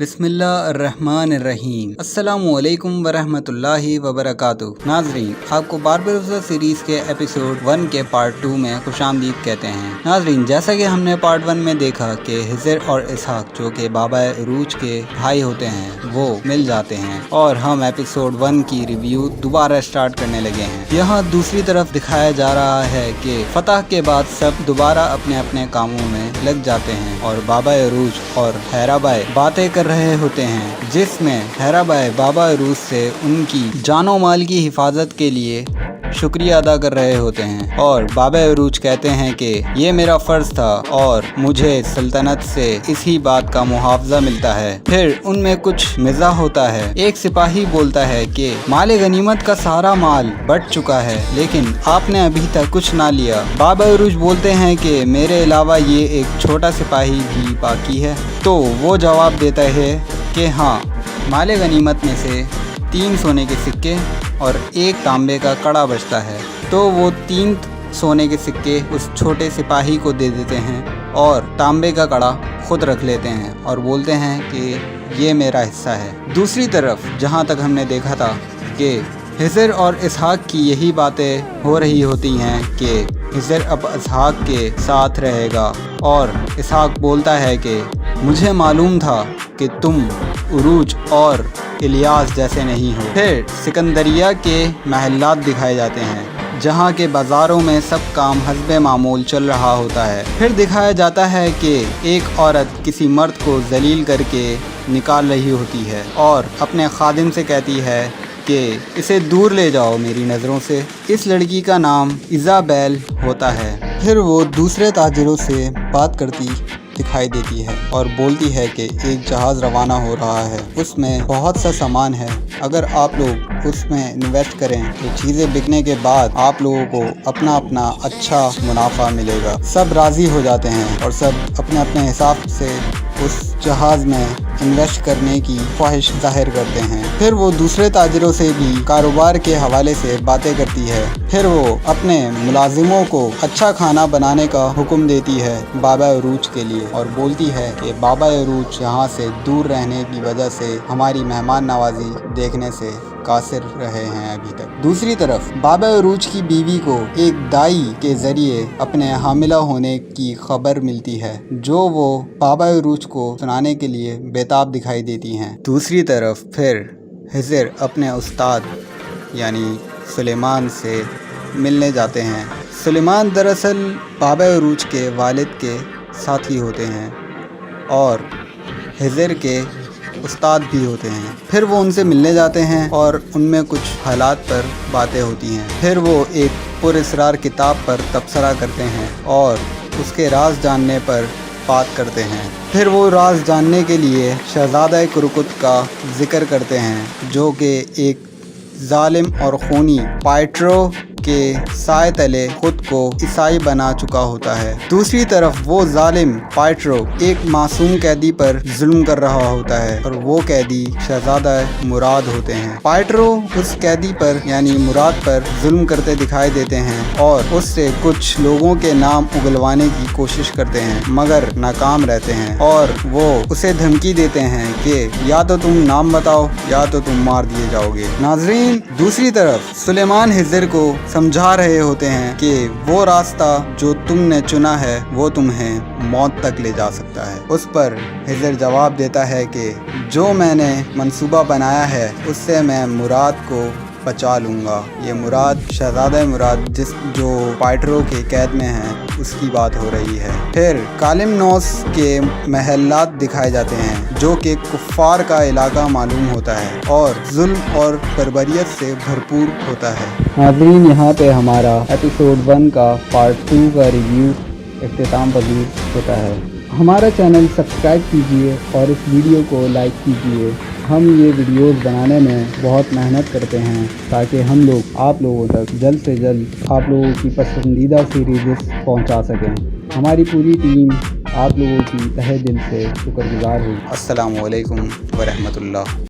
بسم اللہ الرحمن الرحیم۔ السلام علیکم ورحمۃ اللہ وبرکاتہ۔ ناظرین، آپ کو باربروسا سیریز کے ایپیسوڈ 1 کے پارٹ 2 میں خوش آمدید کہتے ہیں۔ ناظرین، جیسا کہ ہم نے پارٹ 1 میں دیکھا کہ خضر اور اسحاق جو کہ بابا عروج کے بھائی ہوتے ہیں وہ مل جاتے ہیں، اور ہم ایپیسوڈ 1 کی ریویو دوبارہ سٹارٹ کرنے لگے ہیں۔ یہاں دوسری طرف دکھایا جا رہا ہے کہ فتح کے بعد سب دوبارہ اپنے اپنے کاموں میں لگ جاتے ہیں، اور بابا عروج اور حیرہ بائی باتیں کر رہے ہوتے ہیں، جس میں حیرہ بائی بابا عروج سے ان کی جان و مال کی حفاظت کے لیے شکریہ ادا کر رہے ہوتے ہیں، اور بابا عروج کہتے ہیں کہ یہ میرا فرض تھا اور مجھے سلطنت سے اسی بات کا محافظہ ملتا ہے۔ پھر ان میں کچھ مزاح ہوتا ہے۔ ایک سپاہی بولتا ہے کہ مال غنیمت کا سارا مال بٹ چکا ہے، لیکن آپ نے ابھی تک کچھ نہ لیا۔ بابا عروج بولتے ہیں کہ میرے علاوہ یہ ایک چھوٹا سپاہی بھی باقی ہے، تو وہ جواب دیتا ہے کہ ہاں، مال غنیمت میں سے 3 سونے کے سکے اور 1 تانبے کا کڑا بچتا ہے۔ تو وہ 3 سونے کے سکے اس چھوٹے سپاہی کو دے دیتے ہیں اور تانبے کا کڑا خود رکھ لیتے ہیں، اور بولتے ہیں کہ یہ میرا حصہ ہے۔ دوسری طرف جہاں تک ہم نے دیکھا تھا کہ خضر اور اسحاق کی یہی باتیں ہو رہی ہوتی ہیں کہ خضر اب اسحاق کے ساتھ رہے گا، اور اسحاق بولتا ہے کہ مجھے معلوم تھا کہ تم عروج اور الیاس جیسے نہیں ہو۔ پھر سکندریہ کے محلات دکھائے جاتے ہیں، جہاں کے بازاروں میں سب کام حسب معمول چل رہا ہوتا ہے۔ پھر دکھایا جاتا ہے کہ ایک عورت کسی مرد کو ذلیل کر کے نکال رہی ہوتی ہے، اور اپنے خادم سے کہتی ہے کہ اسے دور لے جاؤ میری نظروں سے۔ اس لڑکی کا نام ایزابیل ہوتا ہے۔ پھر وہ دوسرے تاجروں سے بات کرتی دکھائی دیتی ہے اور بولتی ہے کہ ایک جہاز روانہ ہو رہا ہے، اس میں بہت سا سامان ہے، اگر آپ لوگ اس میں انویسٹ کریں تو چیزیں بکنے کے بعد آپ لوگوں کو اپنا اپنا اچھا منافع ملے گا۔ سب راضی ہو جاتے ہیں اور سب اپنے اپنے حساب سے اس جہاز میں انویسٹ کرنے کی خواہش ظاہر کرتے ہیں۔ پھر وہ دوسرے تاجروں سے بھی کاروبار کے حوالے سے باتیں کرتی ہے۔ پھر وہ اپنے ملازموں کو اچھا کھانا بنانے کا حکم دیتی ہے بابا عروج کے لیے، اور بولتی ہے کہ بابا عروج یہاں سے دور رہنے کی وجہ سے ہماری مہمان نوازی دیکھنے سے قاصر رہے ہیں ابھی تک۔ دوسری طرف بابا عروج کی بیوی کو ایک دائی کے ذریعے اپنے حاملہ ہونے کی خبر ملتی ہے، جو وہ بابا عروج کو سنانے کے لیے بےتاب دکھائی دیتی ہیں۔ دوسری طرف پھر خضر اپنے استاد یعنی سلیمان سے ملنے جاتے ہیں۔ سلیمان دراصل بابا عروج کے والد کے ساتھی ہوتے ہیں اور خضر کے استاد بھی ہوتے ہیں۔ پھر وہ ان سے ملنے جاتے ہیں اور ان میں کچھ حالات پر باتیں ہوتی ہیں۔ پھر وہ ایک پراسرار کتاب پر تبصرہ کرتے ہیں اور اس کے راز جاننے پر بات کرتے ہیں۔ پھر وہ راز جاننے کے لیے شہزادہ کرکٹ کا ذکر کرتے ہیں، جو کہ ایک ظالم اور خونی پائٹرو کے سائے تلے خود کو عیسائی بنا چکا ہوتا ہے۔ دوسری طرف وہ ظالم پائٹرو ایک معصوم قیدی پر ظلم کر رہا ہوتا ہے، اور وہ قیدی شہزادہ مراد ہوتے ہیں۔ پائٹرو اس قیدی پر یعنی مراد پر ظلم کرتے دکھائی دیتے ہیں اور اس سے کچھ لوگوں کے نام اگلوانے کی کوشش کرتے ہیں، مگر ناکام رہتے ہیں، اور وہ اسے دھمکی دیتے ہیں کہ یا تو تم نام بتاؤ یا تو تم مار دیے جاؤ گے۔ ناظرین، دوسری طرف سلیمان خضر کو سمجھا رہے ہوتے ہیں کہ وہ راستہ جو تم نے چنا ہے وہ تمہیں موت تک لے جا سکتا ہے۔ اس پر خضر جواب دیتا ہے کہ جو میں نے منصوبہ بنایا ہے اس سے میں مراد کو بچا لوں گا۔ یہ مراد شہزادہ مراد جو پائٹرو کے قید میں ہیں اس کی بات ہو رہی ہے۔ پھر کالمنوس کے محلات دکھائے جاتے ہیں، جو کہ کفار کا علاقہ معلوم ہوتا ہے اور ظلم اور بربریت سے بھرپور ہوتا ہے۔ ناظرین، یہاں پہ ہمارا ایپیسوڈ 1 کا پارٹ 2 کا ریویو اختتام پذیر ہوتا ہے۔ ہمارا چینل سبسکرائب کیجیے اور اس ویڈیو کو لائک کیجیے۔ ہم یہ ویڈیوز بنانے میں بہت محنت کرتے ہیں تاکہ ہم لوگ آپ لوگوں تک جلد سے جلد آپ لوگوں کی پسندیدہ سیریزز پہنچا سکیں۔ ہماری پوری ٹیم آپ لوگوں کی تہہ دل سے شکر گزار ہوگی۔ السلام علیکم ورحمۃ اللہ۔